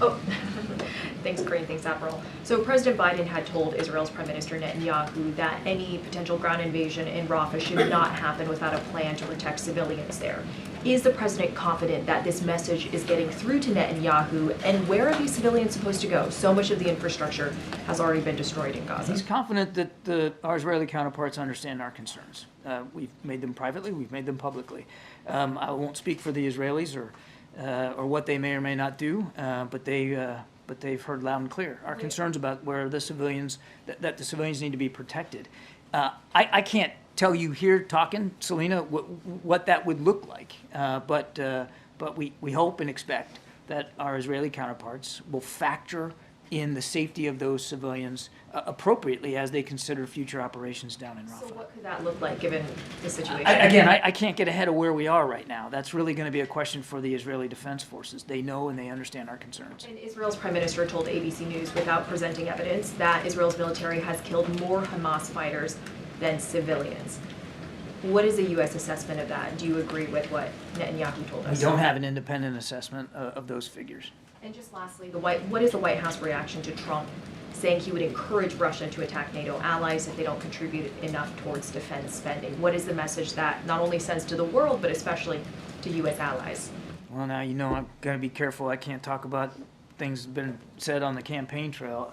Oh, thanks, Corinne. Thanks, Admiral. So President Biden had told Israel's Prime Minister Netanyahu that any potential ground invasion in Rafah should not happen without a plan to protect civilians there. Is the president confident that this message is getting through to Netanyahu, and where are these civilians supposed to go? So much of the infrastructure has already been destroyed in Gaza. He's confident that our Israeli counterparts understand our concerns. We've made them privately, we've made them publicly. I won't speak for the Israelis or what they may or may not do, but they've heard loud and clear our concerns about where the civilians, that the civilians need to be protected. I can't tell you here talking, Selena, what that would look like, but we hope and expect that our Israeli counterparts will factor in the safety of those civilians appropriately as they consider future operations down in Rafah. So what could that look like given the situation? I can't get ahead of where we are right now. That's really going to be a question for the Israeli Defense Forces. They know and they understand our concerns. And Israel's Prime Minister told ABC News, without presenting evidence, that Israel's military has killed more Hamas fighters than civilians. What is the U.S. assessment of that? Do you agree with what Netanyahu told us? We don't have an independent assessment of those figures. And just lastly, what is the White House reaction to Trump saying he would encourage Russia to attack NATO allies if they don't contribute enough towards defense spending? What is the message that not only sends to the world, but especially to U.S. allies? Well, now, you know, I'm going to be careful. I can't talk about things that have been said on the campaign trail.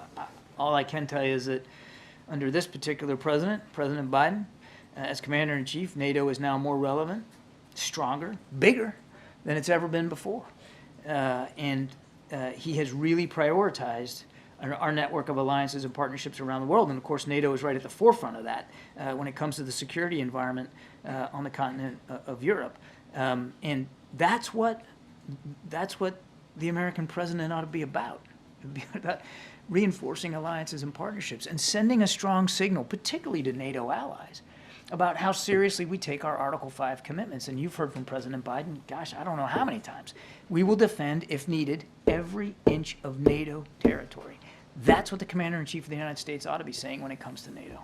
All I can tell you is that under this particular president, President Biden, as Commander-in-Chief, NATO is now more relevant, stronger, bigger than it's ever been before. He has really prioritized our network of alliances and partnerships around the world. And of course, NATO is right at the forefront of that when it comes to the security environment on the continent of Europe. And that's what the American president ought to be about. It would be about reinforcing alliances and partnerships and sending a strong signal, particularly to NATO allies, about how seriously we take our Article 5 commitments. And you've heard from President Biden, gosh, I don't know how many times. We will defend, if needed, every inch of NATO territory. That's what the Commander-in-Chief of the United States ought to be saying when it comes to NATO.